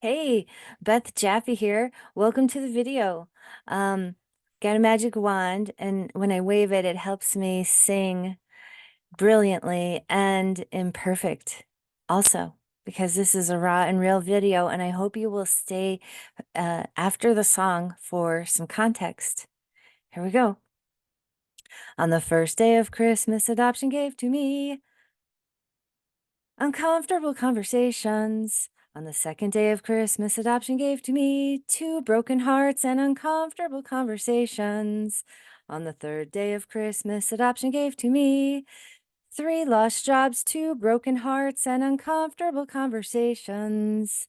Hey, Beth Jaffe here. Welcome to the video. Um, got a magic wand, and when I wave it, it helps me sing brilliantly and imperfect also, because this is a raw and real video, and I hope you will stay after the song for some context. Here we go. On the first day of Christmas, adoption gave to me uncomfortable conversations. On the second day of Christmas, adoption gave to me two broken hearts and uncomfortable conversations. On the third day of Christmas, adoption gave to me three lost jobs, two broken hearts, and uncomfortable conversations.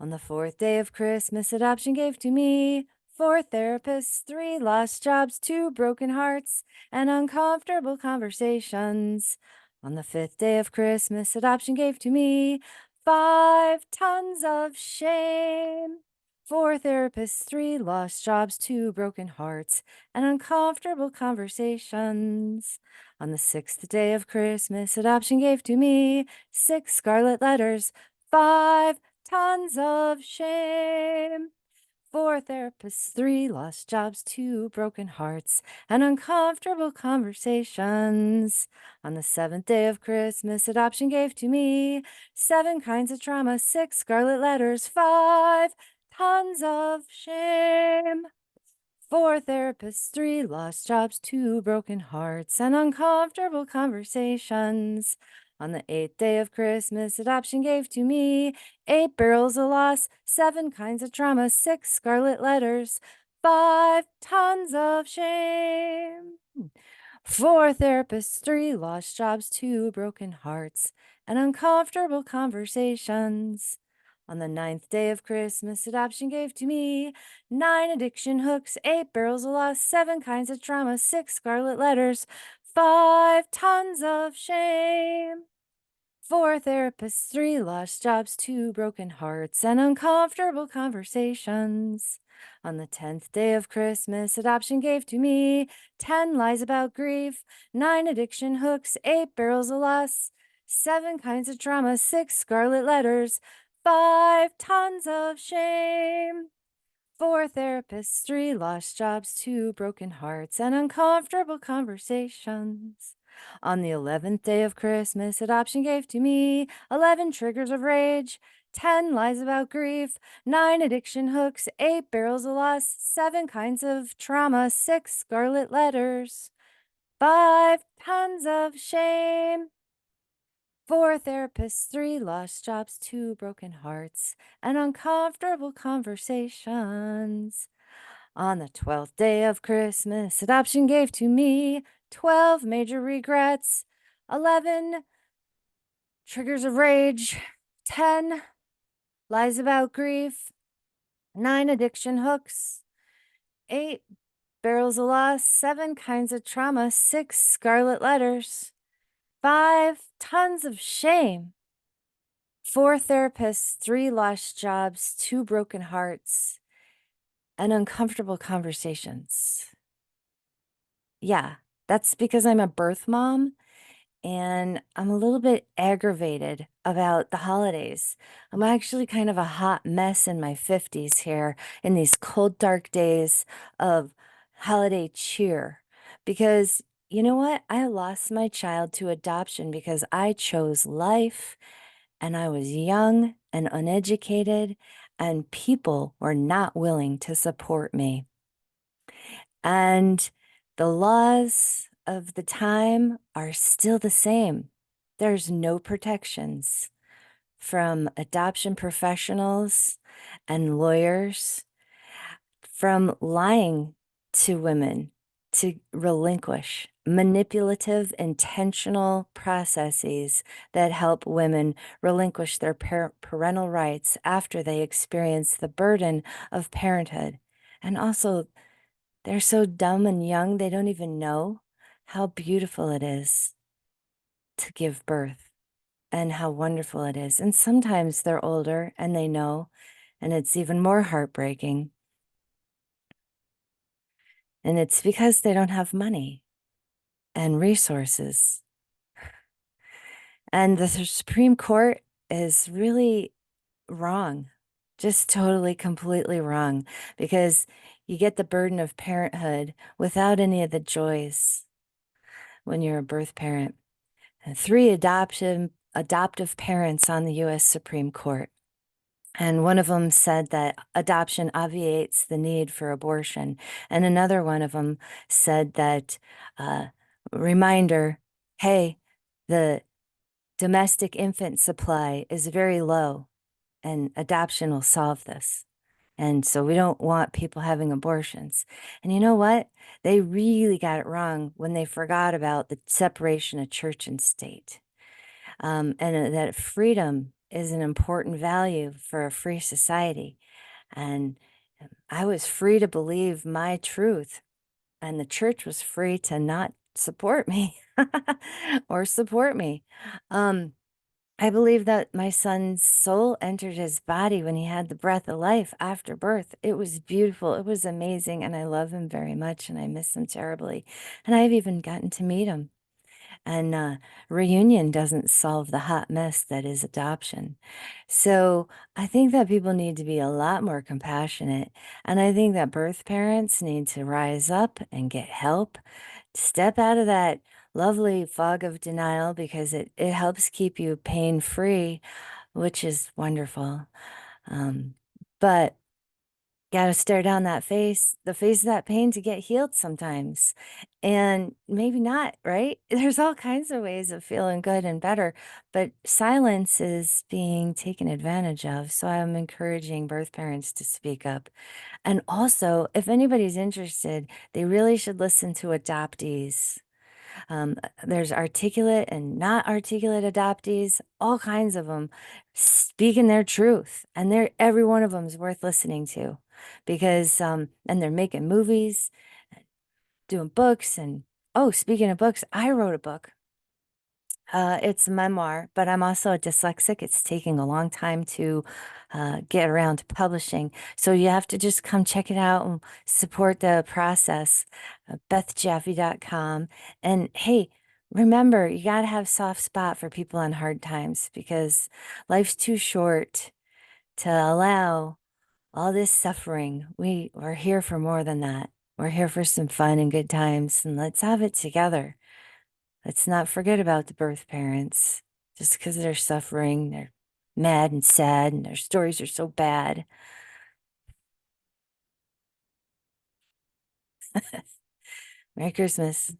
On the fourth day of Christmas, adoption gave to me four therapists, three lost jobs, two broken hearts, and uncomfortable conversations. On the fifth day of Christmas, adoption gave to me 5 tons of shame. Four therapists, three lost jobs, two broken hearts, and uncomfortable conversations. On the sixth day of Christmas, adoption gave to me 6 scarlet letters, 5 tons of shame. Four therapists, three lost jobs, two broken hearts, and uncomfortable conversations. On the seventh day of Christmas, adoption gave to me 7 kinds of trauma, 6 scarlet letters, 5 tons of shame. Four therapists, three lost jobs, two broken hearts, and uncomfortable conversations. On the eighth day of Christmas, adoption gave to me 8 barrels of loss, 7 kinds of trauma, 6 scarlet letters, 5 tons of shame. Four therapists, three lost jobs, two broken hearts, and uncomfortable conversations. On the ninth day of Christmas, adoption gave to me 9 addiction hooks, 8 barrels of loss, 7 kinds of trauma, 6 scarlet letters, 5 tons of shame. Four therapists, three lost jobs, two broken hearts, and uncomfortable conversations. On the 10th day of Christmas, adoption gave to me 10 lies about grief, 9 addiction hooks, 8 barrels of loss, 7 kinds of trauma, 6 scarlet letters, 5 tons of shame. Four therapists, three lost jobs, two broken hearts, and uncomfortable conversations. On the 11th day of Christmas, adoption gave to me 11 triggers of rage, 10 lies about grief, 9 addiction hooks, 8 barrels of loss, 7 kinds of trauma, 6 scarlet letters, 5 tons of shame. Four therapists, three lost jobs, two broken hearts, and uncomfortable conversations. On the 12th day of Christmas, adoption gave to me 12 major regrets, 11 triggers of rage, 10 lies about grief, 9 addiction hooks, 8 barrels of loss, 7 kinds of trauma, 6 scarlet letters, 5 tons of shame. Four therapists, three lost jobs, two broken hearts, and uncomfortable conversations. Yeah, that's because I'm a birth mom and I'm a little bit aggravated about the holidays. I'm actually kind of a hot mess in my 50s here in these cold, dark days of holiday cheer. Because you know what? I lost my child to adoption because I chose life and I was young and uneducated, and people were not willing to support me. And the laws of the time are still the same. There's no protections from adoption professionals and lawyers, from lying to women to relinquish manipulative, intentional processes that help women relinquish their parental rights after they experience the burden of parenthood. And also, they're so dumb and young, they don't even know how beautiful it is to give birth and how wonderful it is. And sometimes they're older and they know, and it's even more heartbreaking. And it's because they don't have money and resources. And the Supreme Court is really wrong Just totally, completely wrong because you get the burden of parenthood without any of the joys when you're a birth parent. And 3 adoptive parents on the US Supreme Court. And one of them said that adoption obviates the need for abortion. And another one of them said that, uh, reminder, hey, the domestic infant supply is very low and adoption will solve this. And so we don't want people having abortions. And you know what? They really got it wrong when they forgot about the separation of church and state. And that freedom is an important value for a free society. And I was free to believe my truth, and the church was free to not support me or support me. Um, I believe that my son's soul entered his body when he had the breath of life after birth. It was beautiful. It was amazing. And I love him very much and I miss him terribly. And I've even gotten to meet him. And reunion doesn't solve the hot mess that is adoption. So I think that people need to be a lot more compassionate. And I think that birth parents need to rise up and get help, step out of that lovely fog of denial because it helps keep you pain free, which is wonderful. Um, but gotta stare down the face of that pain to get healed sometimes. And maybe not, right? There's all kinds of ways of feeling good and better, but silence is being taken advantage of. So I'm encouraging birth parents to speak up. And also, if anybody's interested, they really should listen to adoptees. There's articulate and not articulate adoptees, all kinds of them speaking their truth, and they're every one of them is worth listening to because and they're making movies, doing books, and oh, speaking of books, I wrote a book. It's a memoir, but I'm also a dyslexic. It's taking a long time to get around to publishing. So you have to just come check it out and support the process. BethJaffe.com. And hey, remember, you got to have soft spot for people on hard times because life's too short to allow all this suffering. We are here for more than that. We're here for some fun and good times, and let's have it together. Let's not forget about the birth parents. Just because they're suffering, they're mad and sad, and their stories are so bad. Merry Christmas.